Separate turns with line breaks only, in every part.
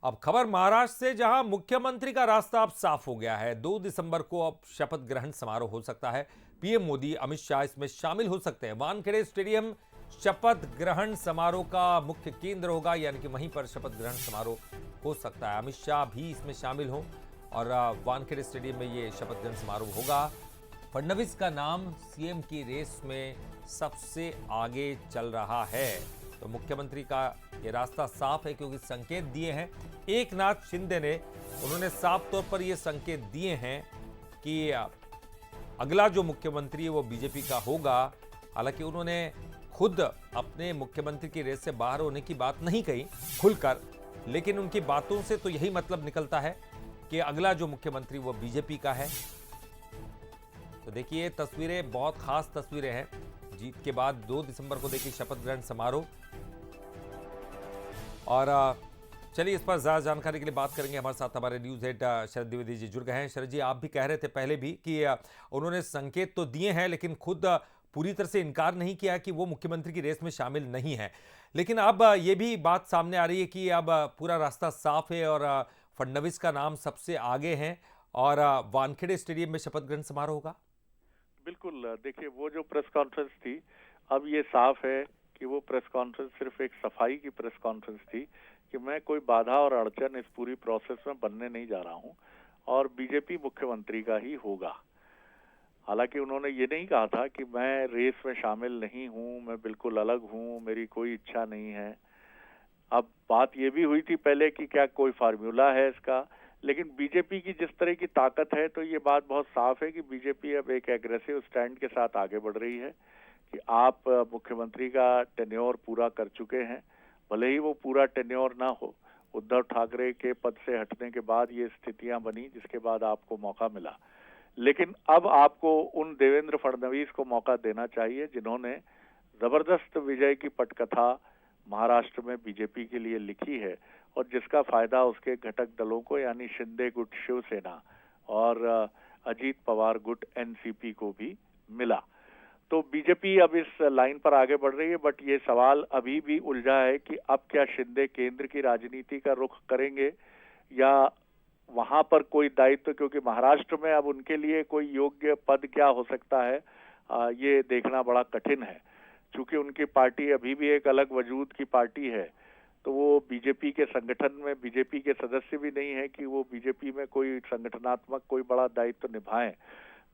अब खबर महाराष्ट्र से, जहां मुख्यमंत्री का रास्ता अब साफ हो गया है। 2 दिसंबर को अब शपथ ग्रहण समारोह हो सकता है। पीएम मोदी, अमित शाह इसमें शामिल हो सकते हैं। वानखेड़े स्टेडियम शपथ ग्रहण समारोह का मुख्य केंद्र होगा, यानी कि वहीं पर शपथ ग्रहण समारोह हो सकता है। अमित शाह भी इसमें शामिल हो और वानखेड़े स्टेडियम में ये शपथ ग्रहण समारोह होगा। फडणवीस का नाम सीएम की रेस में सबसे आगे चल रहा है, तो मुख्यमंत्री का ये रास्ता साफ है, क्योंकि संकेत दिए हैं एकनाथ शिंदे ने। उन्होंने साफ तौर पर ये संकेत दिए हैं कि अगला जो मुख्यमंत्री है वो बीजेपी का होगा। हालांकि उन्होंने खुद अपने मुख्यमंत्री की रेस से बाहर होने की बात नहीं कही खुलकर, लेकिन उनकी बातों से तो यही मतलब निकलता है कि अगला जो मुख्यमंत्री वो बीजेपी का है। तो देखिए, तस्वीरें बहुत खास तस्वीरें हैं। जीत के बाद 2 दिसंबर को देखिए शपथ ग्रहण समारोह। और चलिए, इस पर ज्यादा जानकारी के लिए बात करेंगे। हमारे साथ हमारे न्यूज हेड शरद द्विवेदी जी जुड़ गए हैं। शरद जी, आप भी कह रहे थे पहले भी कि उन्होंने संकेत तो दिए हैं, लेकिन खुद पूरी तरह से इनकार नहीं किया कि वो मुख्यमंत्री की रेस में शामिल नहीं है। लेकिन अब ये भी बात सामने आ रही है कि अब पूरा रास्ता साफ है और फडणवीस का नाम सबसे आगे है और वानखेड़े स्टेडियम में शपथ ग्रहण समारोह होगा।
बिल्कुल, देखिए, वो जो प्रेस कॉन्फ्रेंस थी, अब ये साफ है कि वो प्रेस कॉन्फ्रेंस सिर्फ एक सफाई की प्रेस कॉन्फ्रेंस थी कि मैं कोई बाधा और अड़चन इस पूरी प्रोसेस में बनने नहीं जा रहा हूं और बीजेपी मुख्यमंत्री का ही होगा। हालांकि उन्होंने ये नहीं कहा था कि मैं रेस में शामिल नहीं हूं, मैं बिल्कुल अलग हूं, मेरी कोई इच्छा नहीं है। अब बात ये भी हुई थी पहले कि क्या कोई फार्मूला है इसका, लेकिन बीजेपी की जिस तरह की ताकत है, तो ये बात बहुत साफ है कि बीजेपी अब एक एग्रेसिव स्टैंड के साथ आगे बढ़ रही है कि आप मुख्यमंत्री का टेन्योर पूरा कर चुके हैं। भले ही वो पूरा टेन्योर ना हो, उद्धव ठाकरे के पद से हटने के बाद ये स्थितियां बनी जिसके बाद आपको मौका मिला, लेकिन अब आपको उन देवेंद्र फडणवीस को मौका देना चाहिए जिन्होंने जबरदस्त विजय की पटकथा महाराष्ट्र में बीजेपी के लिए लिखी है और जिसका फायदा उसके घटक दलों को, यानी शिंदे गुट शिवसेना और अजीत पवार गुट एनसीपी को भी मिला। तो बीजेपी अब इस लाइन पर आगे बढ़ रही है, बट ये सवाल अभी भी उलझा है कि अब क्या शिंदे केंद्र की राजनीति का रुख करेंगे या वहां पर कोई दायित्व, क्योंकि महाराष्ट्र में अब उनके लिए कोई योग्य पद क्या हो सकता है, ये देखना बड़ा कठिन है। चूंकि उनकी पार्टी अभी भी एक अलग वजूद की पार्टी है, तो वो बीजेपी के संगठन में बीजेपी के सदस्य भी नहीं है कि वो बीजेपी में कोई संगठनात्मक कोई बड़ा दायित्व निभाएं।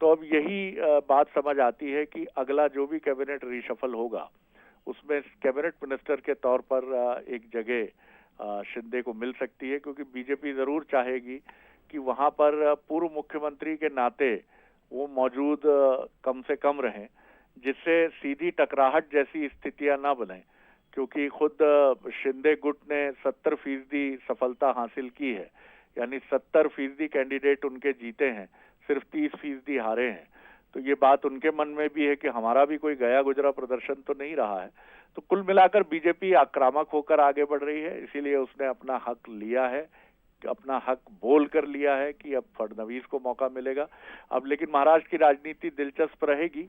तो अब यही बात समझ आती है कि अगला जो भी कैबिनेट रिशफल होगा उसमें कैबिनेट मिनिस्टर के तौर पर एक जगह शिंदे को मिल सकती है, क्योंकि बीजेपी जरूर चाहेगी कि वहां पर पूर्व मुख्यमंत्री के नाते वो मौजूद कम से कम रहें, जिससे सीधी टकराहट जैसी स्थितियां ना बने। क्योंकि खुद शिंदे गुट ने 70% सफलता हासिल की है, यानी 70% कैंडिडेट उनके जीते हैं, सिर्फ 30% हारे हैं। तो ये बात उनके मन में भी है कि हमारा भी कोई गया गुजरा प्रदर्शन तो नहीं रहा है। तो कुल मिलाकर बीजेपी आक्रामक होकर आगे बढ़ रही है, इसीलिए उसने अपना हक लिया है, अपना हक बोल कर लिया है कि अब फडणवीस को मौका मिलेगा। अब लेकिन महाराष्ट्र की राजनीति दिलचस्प रहेगी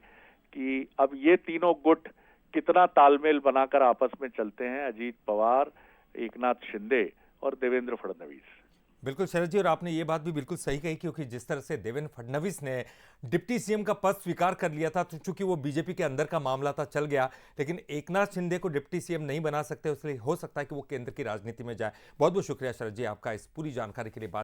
कि अब ये तीनों गुट कितना तालमेल बनाकर आपस में चलते हैं, अजीत पवार, एकनाथ शिंदे और देवेंद्र फडणवीस।
बिल्कुल शरद जी, और आपने ये बात भी बिल्कुल सही कही, क्योंकि जिस तरह से देवेंद्र फडणवीस ने डिप्टी सीएम का पद स्वीकार कर लिया था, तो चूंकि वो बीजेपी के अंदर का मामला था, चल गया, लेकिन एकनाथ शिंदे को डिप्टी सीएम नहीं बना सकते, इसलिए हो सकता है कि वो केंद्र की राजनीति में जाए। बहुत बहुत शुक्रिया शरद जी आपका इस पूरी जानकारी के लिए।